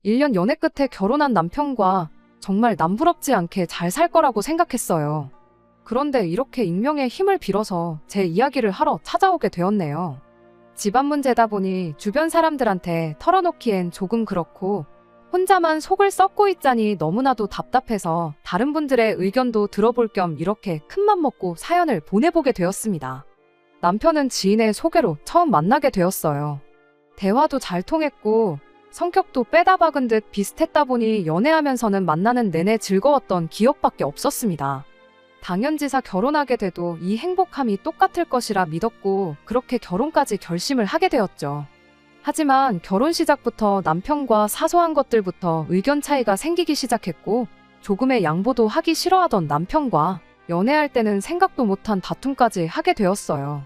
1년 연애 끝에 결혼한 남편과 정말 남부럽지 않게 잘 살 거라고 생각했어요. 그런데 이렇게 익명의 힘을 빌어서 제 이야기를 하러 찾아오게 되었네요. 집안 문제다 보니 주변 사람들한테 털어놓기엔 조금 그렇고 혼자만 속을 썩고 있자니 너무나도 답답해서 다른 분들의 의견도 들어볼 겸 이렇게 큰맘 먹고 사연을 보내보게 되었습니다. 남편은 지인의 소개로 처음 만나게 되었어요. 대화도 잘 통했고 성격도 빼다 박은 듯 비슷했다 보니 연애하면서는 만나는 내내 즐거웠던 기억밖에 없었습니다. 당연지사 결혼하게 돼도 이 행복함이 똑같을 것이라 믿었고 그렇게 결혼까지 결심을 하게 되었죠. 하지만 결혼 시작부터 남편과 사소한 것들부터 의견 차이가 생기기 시작했고 조금의 양보도 하기 싫어하던 남편과 연애할 때는 생각도 못한 다툼까지 하게 되었어요.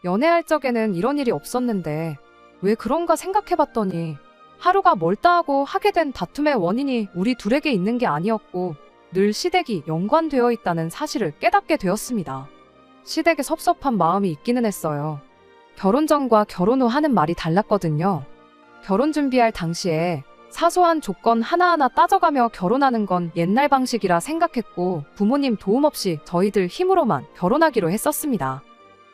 연애할 적에는 이런 일이 없었는데 왜 그런가 생각해봤더니 하루가 멀다 하고 하게 된 다툼의 원인이 우리 둘에게 있는 게 아니었고 늘 시댁이 연관되어 있다는 사실을 깨닫게 되었습니다. 시댁에 섭섭한 마음이 있기는 했어요. 결혼 전과 결혼 후 하는 말이 달랐거든요. 결혼 준비할 당시에 사소한 조건 하나하나 따져가며 결혼하는 건 옛날 방식이라 생각했고 부모님 도움 없이 저희들 힘으로만 결혼하기로 했었습니다.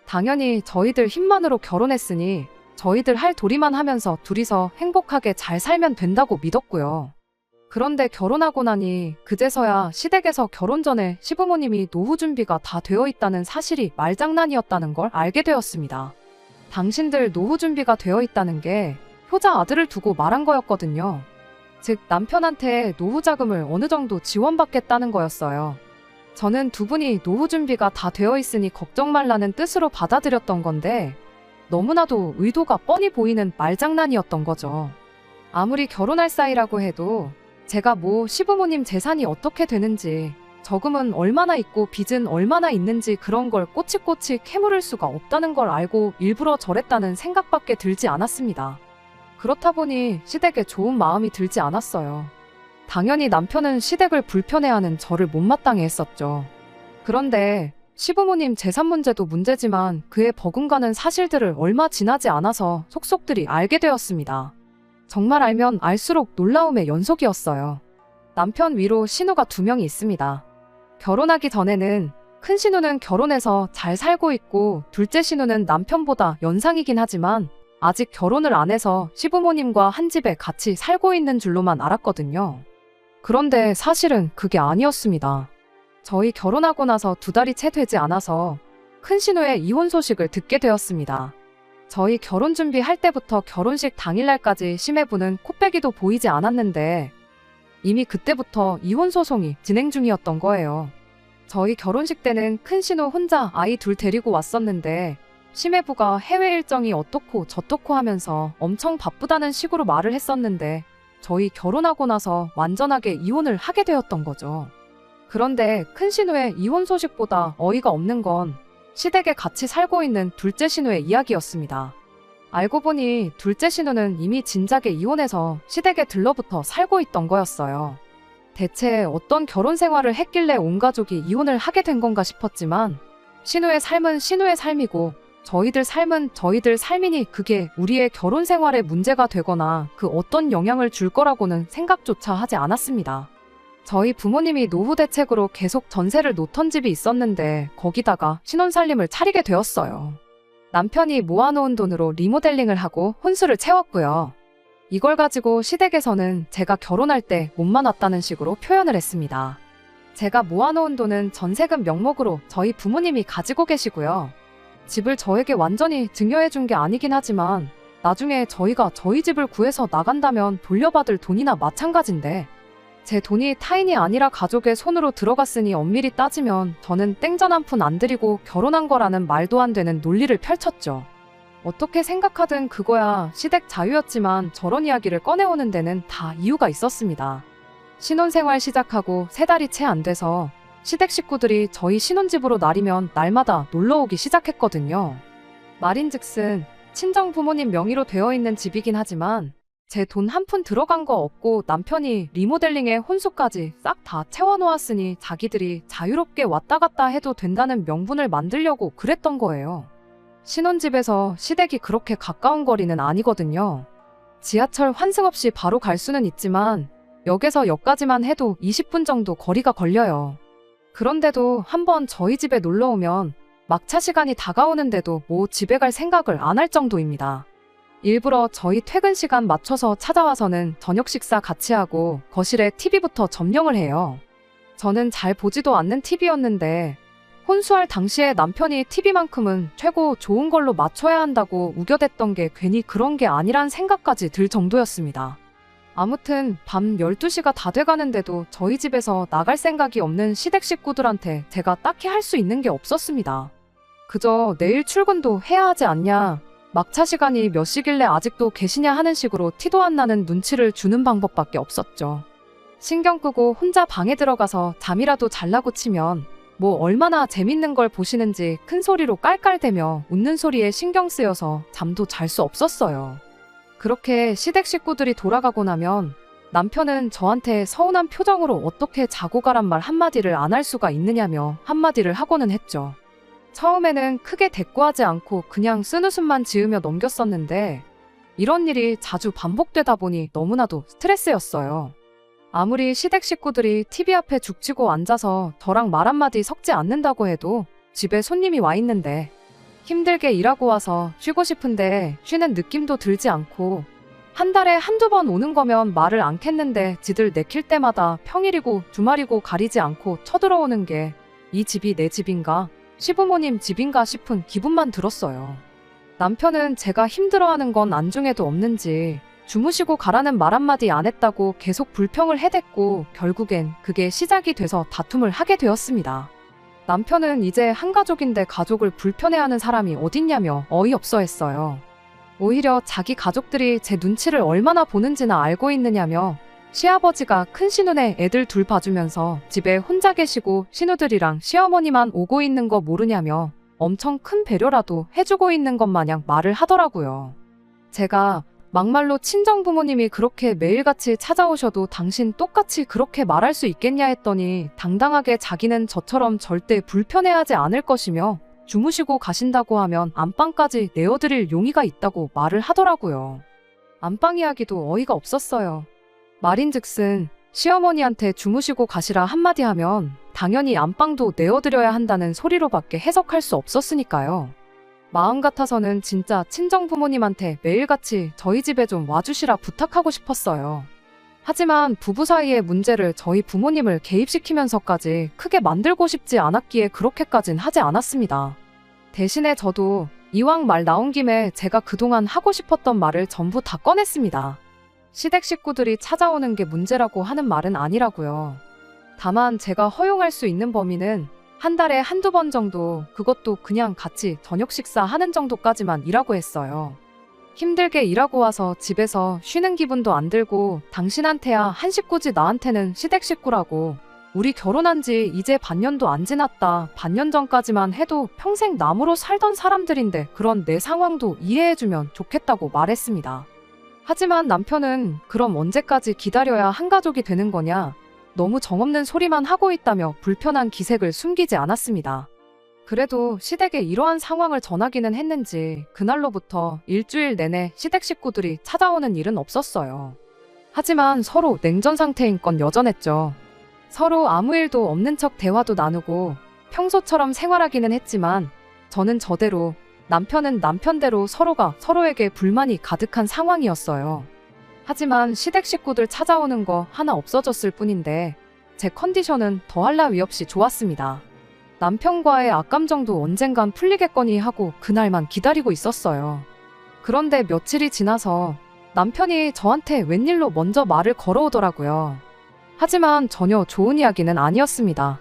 당연히 저희들 힘만으로 결혼했으니 저희들 할 도리만 하면서 둘이서 행복하게 잘 살면 된다고 믿었고요. 그런데 결혼하고 나니 그제서야 시댁에서 결혼 전에 시부모님이 노후 준비가 다 되어 있다는 사실이 말장난이었다는 걸 알게 되었습니다. 당신들 노후 준비가 되어 있다는 게 효자 아들을 두고 말한 거였거든요. 즉 남편한테 노후 자금을 어느 정도 지원받겠다는 거였어요. 저는 두 분이 노후 준비가 다 되어 있으니 걱정 말라는 뜻으로 받아들였던 건데 너무나도 의도가 뻔히 보이는 말장난이었던 거죠. 아무리 결혼할 사이라고 해도 제가 시부모님 재산이 어떻게 되는지 저금은 얼마나 있고 빚은 얼마나 있는지 그런 걸 꼬치꼬치 캐물을 수가 없다는 걸 알고 일부러 저랬다는 생각밖에 들지 않았습니다. 그렇다 보니 시댁에 좋은 마음이 들지 않았어요. 당연히 남편은 시댁을 불편해하는 저를 못마땅해 했었죠. 그런데 시부모님 재산 문제도 문제지만 그에 버금가는 사실들을 얼마 지나지 않아서 속속들이 알게 되었습니다. 정말 알면 알수록 놀라움의 연속이었어요. 남편 위로 신우가 2명이 있습니다. 결혼하기 전에는 큰 신우는 결혼해서 잘 살고 있고 둘째 신우는 남편보다 연상이긴 하지만 아직 결혼을 안 해서 시부모님과 한 집에 같이 살고 있는 줄로만 알았거든요. 그런데 사실은 그게 아니었습니다. 저희 결혼하고 나서 2달이 채 되지 않아서 큰 신우의 이혼 소식을 듣게 되었습니다. 저희 결혼 준비할 때부터 결혼식 당일날까지 심해부는 코빼기도 보이지 않았는데 이미 그때부터 이혼 소송이 진행 중이었던 거예요. 저희 결혼식 때는 큰 신우 혼자 아이 2 데리고 왔었는데 심해부가 해외 일정이 어떻고 저떻고 하면서 엄청 바쁘다는 식으로 말을 했었는데 저희 결혼하고 나서 완전하게 이혼을 하게 되었던 거죠. 그런데 큰 신우의 이혼 소식보다 어이가 없는 건 시댁에 같이 살고 있는 둘째 신우의 이야기였습니다. 알고 보니 둘째 신우는 이미 진작에 이혼해서 시댁에 들러붙어 살고 있던 거였어요. 대체 어떤 결혼 생활을 했길래 온 가족이 이혼을 하게 된 건가 싶었지만 신우의 삶은 신우의 삶이고 저희들 삶은 저희들 삶이니 그게 우리의 결혼 생활에 문제가 되거나 그 어떤 영향을 줄 거라고는 생각조차 하지 않았습니다. 저희 부모님이 노후 대책으로 계속 전세를 놓던 집이 있었는데 거기다가 신혼살림을 차리게 되었어요. 남편이 모아놓은 돈으로 리모델링을 하고 혼수를 채웠고요. 이걸 가지고 시댁에서는 제가 결혼할 때 몸만 왔다는 식으로 표현을 했습니다. 제가 모아놓은 돈은 전세금 명목으로 저희 부모님이 가지고 계시고요. 집을 저에게 완전히 증여해준 게 아니긴 하지만 나중에 저희가 저희 집을 구해서 나간다면 돌려받을 돈이나 마찬가지인데 제 돈이 타인이 아니라 가족의 손으로 들어갔으니 엄밀히 따지면 저는 땡전 한 푼 안 들이고 결혼한 거라는 말도 안 되는 논리를 펼쳤죠. 어떻게 생각하든 그거야 시댁 자유였지만 저런 이야기를 꺼내오는 데는 다 이유가 있었습니다. 신혼생활 시작하고 3달이 채 안 돼서 시댁 식구들이 저희 신혼집으로 날이면 날마다 놀러오기 시작했거든요. 말인즉슨 친정 부모님 명의로 되어 있는 집이긴 하지만 제 돈 한 푼 들어간 거 없고 남편이 리모델링에 혼수까지 싹 다 채워놓았으니 자기들이 자유롭게 왔다 갔다 해도 된다는 명분을 만들려고 그랬던 거예요. 신혼집에서 시댁이 그렇게 가까운 거리는 아니거든요. 지하철 환승 없이 바로 갈 수는 있지만 역에서 역까지만 해도 20분 정도 거리가 걸려요. 그런데도 한번 저희 집에 놀러 오면 막차 시간이 다가오는데도 뭐 집에 갈 생각을 안 할 정도입니다. 일부러 저희 퇴근 시간 맞춰서 찾아와서는 저녁 식사 같이 하고 거실에 TV부터 점령을 해요. 저는 잘 보지도 않는 TV였는데 혼수할 당시에 남편이 TV만큼은 최고 좋은 걸로 맞춰야 한다고 우겨댔던 게 괜히 그런 게 아니란 생각까지 들 정도였습니다. 아무튼 밤 12시가 다 돼가는데도 저희 집에서 나갈 생각이 없는 시댁 식구들한테 제가 딱히 할 수 있는 게 없었습니다. 그저 내일 출근도 해야 하지 않냐, 막차 시간이 몇 시길래 아직도 계시냐 하는 식으로 티도 안 나는 눈치를 주는 방법밖에 없었죠. 신경 끄고 혼자 방에 들어가서 잠이라도 잘라고 치면 뭐 얼마나 재밌는 걸 보시는지 큰 소리로 깔깔대며 웃는 소리에 신경 쓰여서 잠도 잘 수 없었어요. 그렇게 시댁 식구들이 돌아가고 나면 남편은 저한테 서운한 표정으로 어떻게 자고 가란 말 한마디를 안 할 수가 있느냐며 한마디를 하고는 했죠. 처음에는 크게 대꾸하지 않고 그냥 쓴웃음만 지으며 넘겼었는데 이런 일이 자주 반복되다 보니 너무나도 스트레스였어요. 아무리 시댁 식구들이 TV 앞에 죽치고 앉아서 저랑 말 한마디 섞지 않는다고 해도 집에 손님이 와 있는데 힘들게 일하고 와서 쉬고 싶은데 쉬는 느낌도 들지 않고 한 달에 한두 번 오는 거면 말을 않겠는데 지들 내킬 때마다 평일이고 주말이고 가리지 않고 쳐들어오는 게 이 집이 내 집인가? 시부모님 집인가 싶은 기분만 들었어요. 남편은 제가 힘들어하는 건 안중에도 없는지 주무시고 가라는 말 한마디 안 했다고 계속 불평을 해댔고 결국엔 그게 시작이 돼서 다툼을 하게 되었습니다. 남편은 이제 한 가족인데 가족을 불편해하는 사람이 어딨냐며 어이없어 했어요. 오히려 자기 가족들이 제 눈치를 얼마나 보는지나 알고 있느냐며 시아버지가 큰 시눈에 애들 둘 봐주면서 집에 혼자 계시고 시누들이랑 시어머니만 오고 있는 거 모르냐며 엄청 큰 배려라도 해주고 있는 것 마냥 말을 하더라고요. 제가 막말로 친정부모님이 그렇게 매일같이 찾아오셔도 당신 똑같이 그렇게 말할 수 있겠냐 했더니 당당하게 자기는 저처럼 절대 불편해하지 않을 것이며 주무시고 가신다고 하면 안방까지 내어드릴 용의가 있다고 말을 하더라고요. 안방 이야기도 어이가 없었어요. 말인즉슨 시어머니한테 주무시고 가시라 한마디 하면 당연히 안방도 내어드려야 한다는 소리로밖에 해석할 수 없었으니까요. 마음 같아서는 진짜 친정부모님한테 매일같이 저희 집에 좀 와주시라 부탁하고 싶었어요. 하지만 부부 사이의 문제를 저희 부모님을 개입시키면서까지 크게 만들고 싶지 않았기에 그렇게까진 하지 않았습니다. 대신에 저도 이왕 말 나온 김에 제가 그동안 하고 싶었던 말을 전부 다 꺼냈습니다. 시댁 식구들이 찾아오는 게 문제라고 하는 말은 아니라고요. 다만 제가 허용할 수 있는 범위는 한 달에 한두 번 정도, 그것도 그냥 같이 저녁 식사하는 정도까지만 이라고 했어요. 힘들게 일하고 와서 집에서 쉬는 기분도 안 들고 당신한테야 한 식구지 나한테는 시댁 식구라고. 우리 결혼한 지 이제 반년도 안 지났다. 반년 전까지만 해도 평생 남으로 살던 사람들인데 그런 내 상황도 이해해주면 좋겠다고 말했습니다. 하지만 남편은 그럼 언제까지 기다려야 한 가족이 되는 거냐? 너무 정없는 소리만 하고 있다며 불편한 기색을 숨기지 않았습니다. 그래도 시댁에 이러한 상황을 전하기는 했는지 그날로부터 일주일 내내 시댁 식구들이 찾아오는 일은 없었어요. 하지만 서로 냉전 상태인 건 여전했죠. 서로 아무 일도 없는 척 대화도 나누고 평소처럼 생활하기는 했지만 저는 저대로, 남편은 남편대로 서로가 서로에게 불만이 가득한 상황이었어요. 하지만 시댁 식구들 찾아오는 거 하나 없어졌을 뿐인데 제 컨디션은 더할 나위 없이 좋았습니다. 남편과의 악감정도 언젠간 풀리겠거니 하고 그날만 기다리고 있었어요. 그런데 며칠이 지나서 남편이 저한테 웬일로 먼저 말을 걸어오더라고요. 하지만 전혀 좋은 이야기는 아니었습니다.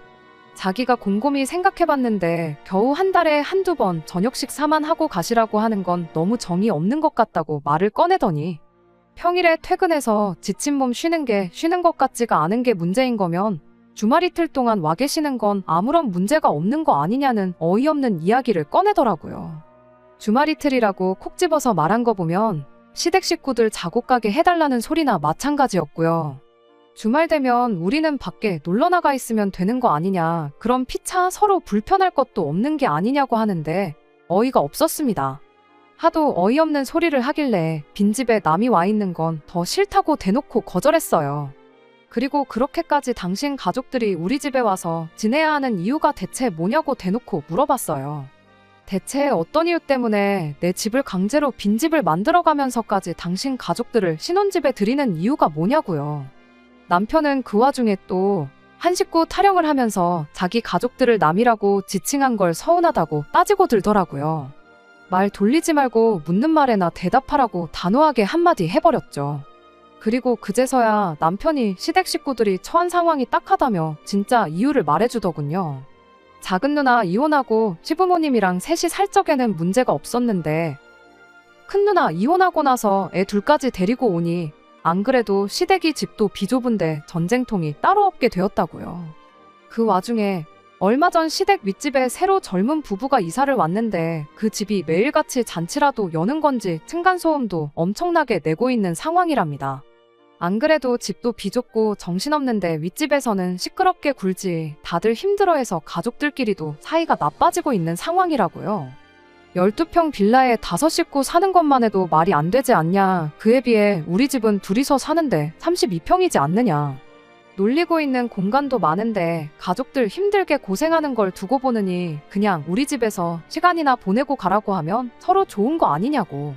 자기가 곰곰이 생각해봤는데 겨우 한 달에 한두 번 저녁 식사만 하고 가시라고 하는 건 너무 정이 없는 것 같다고 말을 꺼내더니 평일에 퇴근해서 지친 몸 쉬는 게 쉬는 것 같지가 않은 게 문제인 거면 주말 이틀 동안 와 계시는 건 아무런 문제가 없는 거 아니냐는 어이없는 이야기를 꺼내더라고요. 주말 이틀이라고 콕 집어서 말한 거 보면 시댁 식구들 작업 가게 해달라는 소리나 마찬가지였고요. 주말 되면 우리는 밖에 놀러 나가 있으면 되는 거 아니냐, 그럼 피차 서로 불편할 것도 없는 게 아니냐고 하는데 어이가 없었습니다. 하도 어이없는 소리를 하길래 빈집에 남이 와 있는 건 더 싫다고 대놓고 거절했어요. 그리고 그렇게까지 당신 가족들이 우리 집에 와서 지내야 하는 이유가 대체 뭐냐고 대놓고 물어봤어요. 대체 어떤 이유 때문에 내 집을 강제로 빈집을 만들어가면서까지 당신 가족들을 신혼집에 들이는 이유가 뭐냐고요. 남편은 그 와중에 또 한 식구 타령을 하면서 자기 가족들을 남이라고 지칭한 걸 서운하다고 따지고 들더라고요. 말 돌리지 말고 묻는 말에나 대답하라고 단호하게 한마디 해버렸죠. 그리고 그제서야 남편이 시댁 식구들이 처한 상황이 딱하다며 진짜 이유를 말해주더군요. 작은 누나 이혼하고 시부모님이랑 셋이 살 적에는 문제가 없었는데 큰 누나 이혼하고 나서 애 둘까지 데리고 오니 안 그래도 시댁이 집도 비좁은데 전쟁통이 따로 없게 되었다고요. 그 와중에 얼마 전 시댁 윗집에 새로 젊은 부부가 이사를 왔는데 그 집이 매일같이 잔치라도 여는 건지 층간소음도 엄청나게 내고 있는 상황이랍니다. 안 그래도 집도 비좁고 정신없는데 윗집에서는 시끄럽게 굴지 다들 힘들어해서 가족들끼리도 사이가 나빠지고 있는 상황이라고요. 12평 빌라에 5식구 사는 것만 해도 말이 안 되지 않냐. 그에 비해 우리 집은 둘이서 사는데 32평이지 않느냐. 놀리고 있는 공간도 많은데 가족들 힘들게 고생하는 걸 두고 보느니 그냥 우리 집에서 시간이나 보내고 가라고 하면 서로 좋은 거 아니냐고.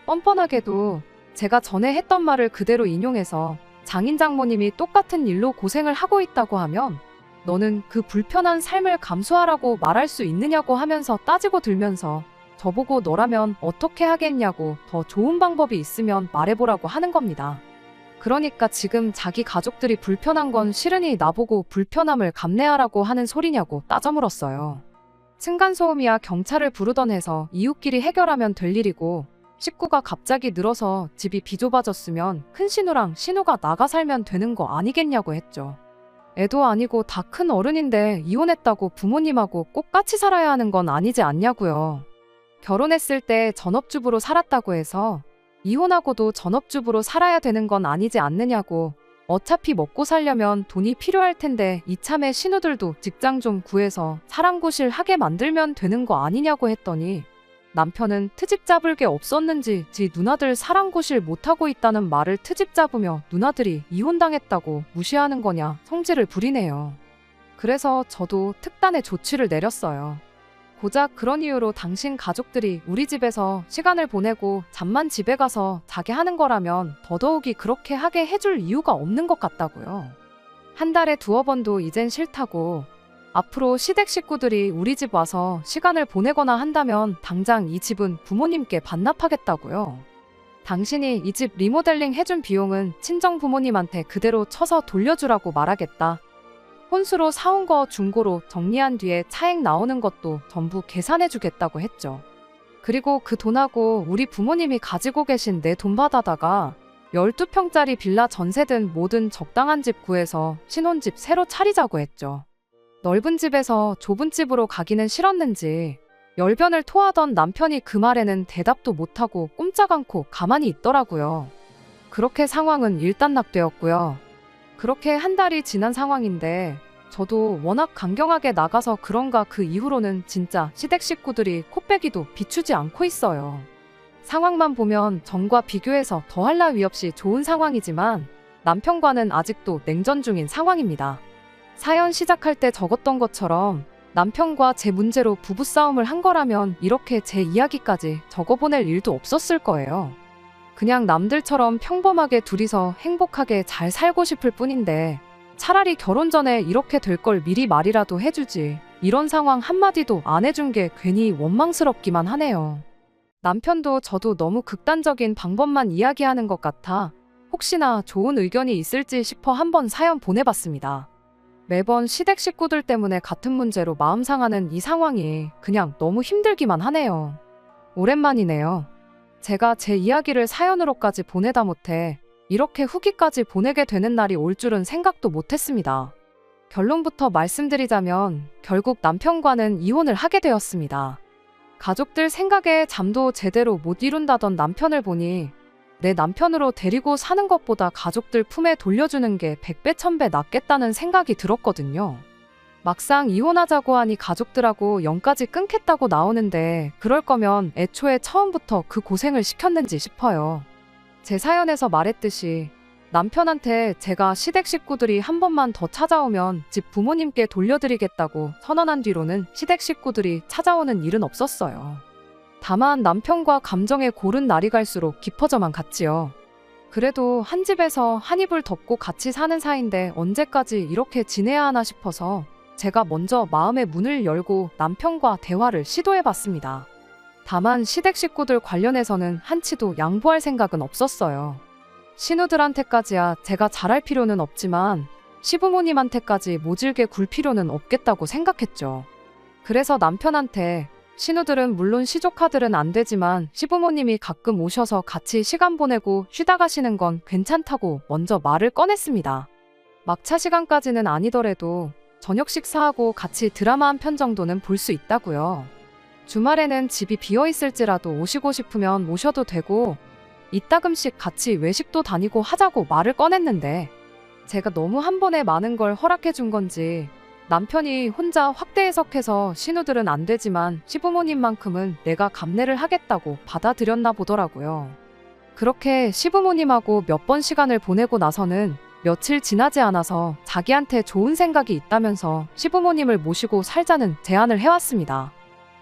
뻔뻔하게도 제가 전에 했던 말을 그대로 인용해서 장인 장모님이 똑같은 일로 고생을 하고 있다고 하면 너는 그 불편한 삶을 감수하라고 말할 수 있느냐고 하면서 따지고 들면서 저보고 너라면 어떻게 하겠냐고 더 좋은 방법이 있으면 말해보라고 하는 겁니다. 그러니까 지금 자기 가족들이 불편한 건 싫으니 나보고 불편함을 감내하라고 하는 소리냐고 따져 물었어요. 층간소음이야 경찰을 부르던 해서 이웃끼리 해결하면 될 일이고 식구가 갑자기 늘어서 집이 비좁아졌으면 큰 신우랑 신우가 나가 살면 되는 거 아니겠냐고 했죠. 애도 아니고 다 큰 어른인데 이혼했다고 부모님하고 꼭 같이 살아야 하는 건 아니지 않냐고요. 결혼했을 때 전업주부로 살았다고 해서 이혼하고도 전업주부로 살아야 되는 건 아니지 않느냐고. 어차피 먹고 살려면 돈이 필요할 텐데 이참에 신우들도 직장 좀 구해서 사랑구실 하게 만들면 되는 거 아니냐고 했더니 남편은 트집 잡을 게 없었는지 지 누나들 사랑구실 못하고 있다는 말을 트집 잡으며 누나들이 이혼당했다고 무시하는 거냐 성질을 부리네요. 그래서 저도 특단의 조치를 내렸어요. 고작 그런 이유로 당신 가족들이 우리 집에서 시간을 보내고 잠만 집에 가서 자게 하는 거라면 더더욱이 그렇게 하게 해줄 이유가 없는 것 같다고요. 한 달에 2-3번도 이젠 싫다고. 앞으로 시댁 식구들이 우리 집 와서 시간을 보내거나 한다면 당장 이 집은 부모님께 반납하겠다고요. 당신이 이 집 리모델링 해준 비용은 친정 부모님한테 그대로 쳐서 돌려주라고 말하겠다. 혼수로 사온 거 중고로 정리한 뒤에 차액 나오는 것도 전부 계산해주겠다고 했죠. 그리고 그 돈하고 우리 부모님이 가지고 계신 내 돈 받아다가 12평짜리 빌라 전세든 뭐든 적당한 집 구해서 신혼집 새로 차리자고 했죠. 넓은 집에서 좁은 집으로 가기는 싫었는지 열변을 토하던 남편이 그 말에는 대답도 못하고 꼼짝 않고 가만히 있더라고요. 그렇게 상황은 일단락되었고요. 그렇게 한 달이 지난 상황인데 저도 워낙 강경하게 나가서 그런가 그 이후로는 진짜 시댁 식구들이 코빼기도 비추지 않고 있어요. 상황만 보면 전과 비교해서 더할 나위 없이 좋은 상황이지만 남편과는 아직도 냉전 중인 상황입니다. 사연 시작할 때 적었던 것처럼 남편과 제 문제로 부부싸움을 한 거라면 이렇게 제 이야기까지 적어보낼 일도 없었을 거예요. 그냥 남들처럼 평범하게 둘이서 행복하게 잘 살고 싶을 뿐인데 차라리 결혼 전에 이렇게 될 걸 미리 말이라도 해주지. 이런 상황 한마디도 안 해준 게 괜히 원망스럽기만 하네요. 남편도 저도 너무 극단적인 방법만 이야기하는 것 같아 혹시나 좋은 의견이 있을지 싶어 한번 사연 보내봤습니다. 매번 시댁 식구들 때문에 같은 문제로 마음 상하는 이 상황이 그냥 너무 힘들기만 하네요. 오랜만이네요. 제가 제 이야기를 사연으로까지 보내다 못해 이렇게 후기까지 보내게 되는 날이 올 줄은 생각도 못했습니다. 결론부터 말씀드리자면 결국 남편과는 이혼을 하게 되었습니다. 가족들 생각에 잠도 제대로 못 이룬다던 남편을 보니 내 남편으로 데리고 사는 것보다 가족들 품에 돌려주는 게 100배 1000배 낫겠다는 생각이 들었거든요. 막상 이혼하자고 하니 가족들하고 연까지 끊겠다고 나오는데 그럴 거면 애초에 처음부터 그 고생을 시켰는지 싶어요. 제 사연에서 말했듯이 남편한테 제가 시댁 식구들이 한 번만 더 찾아오면 집 부모님께 돌려드리겠다고 선언한 뒤로는 시댁 식구들이 찾아오는 일은 없었어요. 다만 남편과 감정의 고른 날이 갈수록 깊어져만 갔지요. 그래도 한 집에서 한 이불 덮고 같이 사는 사이인데 언제까지 이렇게 지내야 하나 싶어서 제가 먼저 마음의 문을 열고 남편과 대화를 시도해봤습니다. 다만 시댁 식구들 관련해서는 한치도 양보할 생각은 없었어요. 신우들한테까지야 제가 잘할 필요는 없지만 시부모님한테까지 모질게 굴 필요는 없겠다고 생각했죠. 그래서 남편한테 신우들은 물론 시조카들은 안 되지만 시부모님이 가끔 오셔서 같이 시간 보내고 쉬다 가시는 건 괜찮다고 먼저 말을 꺼냈습니다. 막차 시간까지는 아니더라도 저녁 식사하고 같이 드라마 한 편 정도는 볼 수 있다고요. 주말에는 집이 비어있을지라도 오시고 싶으면 오셔도 되고 이따금씩 같이 외식도 다니고 하자고 말을 꺼냈는데 제가 너무 한 번에 많은 걸 허락해 준 건지 남편이 혼자 확대 해석해서 신우들은 안 되지만 시부모님만큼은 내가 감내를 하겠다고 받아들였나 보더라고요. 그렇게 시부모님하고 몇 번 시간을 보내고 나서는 며칠 지나지 않아서 자기한테 좋은 생각이 있다면서 시부모님을 모시고 살자는 제안을 해왔습니다.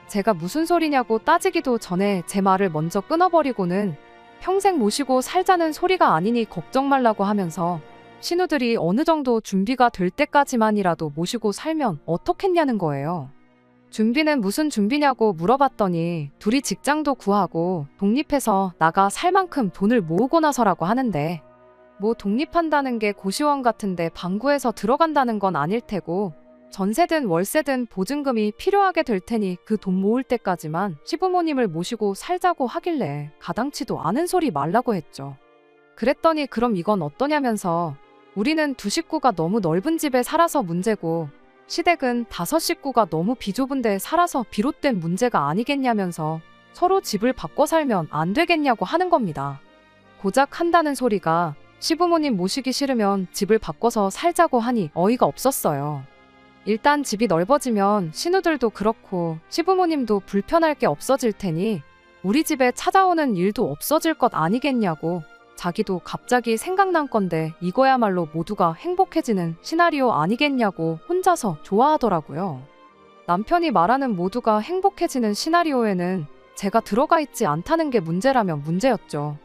제가 무슨 소리냐고 따지기도 전에 제 말을 먼저 끊어버리고는 평생 모시고 살자는 소리가 아니니 걱정 말라고 하면서 신우들이 어느 정도 준비가 될 때까지만이라도 모시고 살면 어떻겠냐는 거예요. 준비는 무슨 준비냐고 물어봤더니 둘이 직장도 구하고 독립해서 나가 살 만큼 돈을 모으고 나서라고 하는데 뭐 독립한다는 게 고시원 같은데 방구해서 들어간다는 건 아닐 테고 전세든 월세든 보증금이 필요하게 될 테니 그 돈 모을 때까지만 시부모님을 모시고 살자고 하길래 가당치도 않은 소리 말라고 했죠. 그랬더니 그럼 이건 어떠냐면서 우리는 두 식구가 너무 넓은 집에 살아서 문제고 시댁은 5식구가 너무 비좁은 데 살아서 비롯된 문제가 아니겠냐면서 서로 집을 바꿔 살면 안 되겠냐고 하는 겁니다. 고작 한다는 소리가 시부모님 모시기 싫으면 집을 바꿔서 살자고 하니 어이가 없었어요. 일단 집이 넓어지면 신우들도 그렇고 시부모님도 불편할 게 없어질 테니 우리 집에 찾아오는 일도 없어질 것 아니겠냐고 자기도 갑자기 생각난 건데 이거야말로 모두가 행복해지는 시나리오 아니겠냐고 혼자서 좋아하더라고요. 남편이 말하는 모두가 행복해지는 시나리오에는 제가 들어가 있지 않다는 게 문제라면 문제였죠.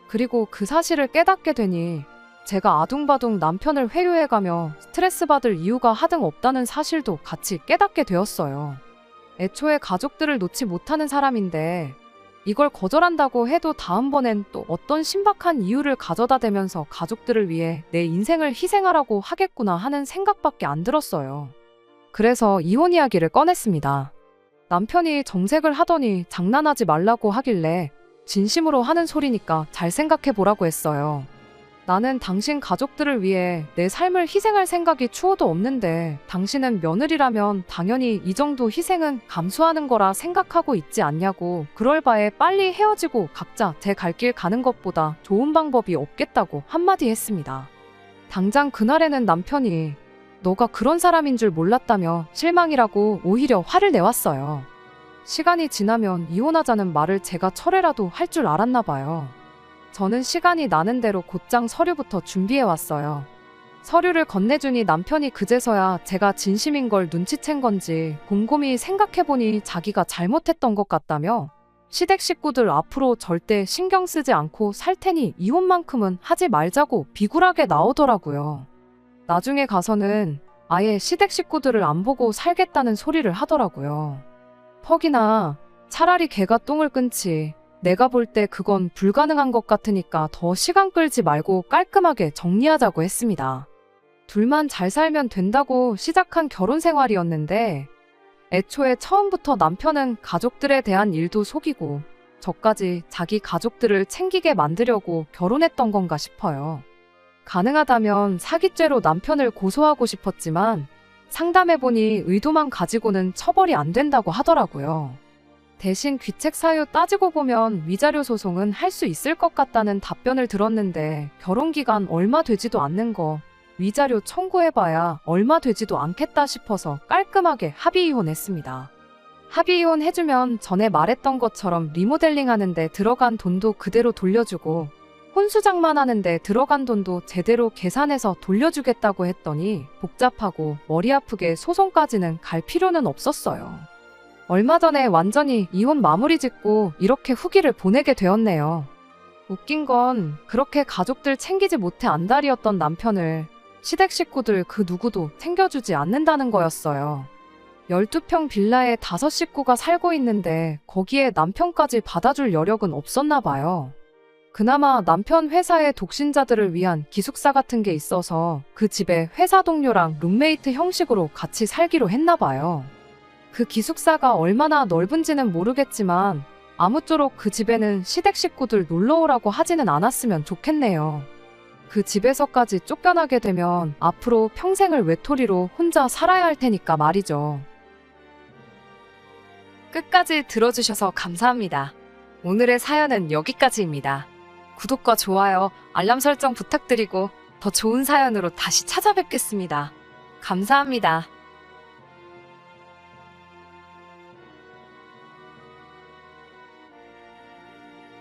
그리고 그 사실을 깨닫게 되니 제가 아둥바둥 남편을 회유해가며 스트레스 받을 이유가 하등 없다는 사실도 같이 깨닫게 되었어요. 애초에 가족들을 놓지 못하는 사람인데 이걸 거절한다고 해도 다음번엔 또 어떤 신박한 이유를 가져다 대면서 가족들을 위해 내 인생을 희생하라고 하겠구나 하는 생각밖에 안 들었어요. 그래서 이혼 이야기를 꺼냈습니다. 남편이 정색을 하더니 장난하지 말라고 하길래 진심으로 하는 소리니까 잘 생각해 보라고 했어요. 나는 당신 가족들을 위해 내 삶을 희생할 생각이 추호도 없는데 당신은 며느리라면 당연히 이 정도 희생은 감수하는 거라 생각하고 있지 않냐고 그럴 바에 빨리 헤어지고 각자 제 갈 길 가는 것보다 좋은 방법이 없겠다고 한마디 했습니다. 당장 그날에는 남편이 너가 그런 사람인 줄 몰랐다며 실망이라고 오히려 화를 내왔어요. 시간이 지나면 이혼하자는 말을 제가 철회라도 할 줄 알았나 봐요. 저는 시간이 나는 대로 곧장 서류부터 준비해왔어요. 서류를 건네주니 남편이 그제서야 제가 진심인 걸 눈치챈 건지 곰곰이 생각해보니 자기가 잘못했던 것 같다며 시댁 식구들 앞으로 절대 신경 쓰지 않고 살 테니 이혼만큼은 하지 말자고 비굴하게 나오더라고요. 나중에 가서는 아예 시댁 식구들을 안 보고 살겠다는 소리를 하더라고요. 퍽이나 차라리 걔가 똥을 끊지. 내가 볼 때 그건 불가능한 것 같으니까 더 시간 끌지 말고 깔끔하게 정리하자고 했습니다. 둘만 잘 살면 된다고 시작한 결혼 생활이었는데 애초에 처음부터 남편은 가족들에 대한 일도 속이고 저까지 자기 가족들을 챙기게 만들려고 결혼했던 건가 싶어요. 가능하다면 사기죄로 남편을 고소하고 싶었지만 상담해보니 의도만 가지고는 처벌이 안 된다고 하더라고요. 대신 귀책 사유 따지고 보면 위자료 소송은 할 수 있을 것 같다는 답변을 들었는데 결혼 기간 얼마 되지도 않는 거 위자료 청구해봐야 얼마 되지도 않겠다 싶어서 깔끔하게 합의 이혼했습니다. 합의 이혼 해주면 전에 말했던 것처럼 리모델링 하는데 들어간 돈도 그대로 돌려주고 혼수장만 하는데 들어간 돈도 제대로 계산해서 돌려주겠다고 했더니 복잡하고 머리 아프게 소송까지는 갈 필요는 없었어요. 얼마 전에 완전히 이혼 마무리 짓고 이렇게 후기를 보내게 되었네요. 웃긴 건 그렇게 가족들 챙기지 못해 안달이었던 남편을 시댁 식구들 그 누구도 챙겨주지 않는다는 거였어요. 12평 빌라에 5식구가 살고 있는데 거기에 남편까지 받아줄 여력은 없었나 봐요. 그나마 남편 회사의 독신자들을 위한 기숙사 같은 게 있어서 그 집에 회사 동료랑 룸메이트 형식으로 같이 살기로 했나 봐요. 그 기숙사가 얼마나 넓은지는 모르겠지만 아무쪼록 그 집에는 시댁 식구들 놀러 오라고 하지는 않았으면 좋겠네요. 그 집에서까지 쫓겨나게 되면 앞으로 평생을 외톨이로 혼자 살아야 할 테니까 말이죠. 끝까지 들어주셔서 감사합니다. 오늘의 사연은 여기까지입니다. 구독과 좋아요, 알람 설정 부탁드리고 더 좋은 사연으로 다시 찾아뵙겠습니다. 감사합니다.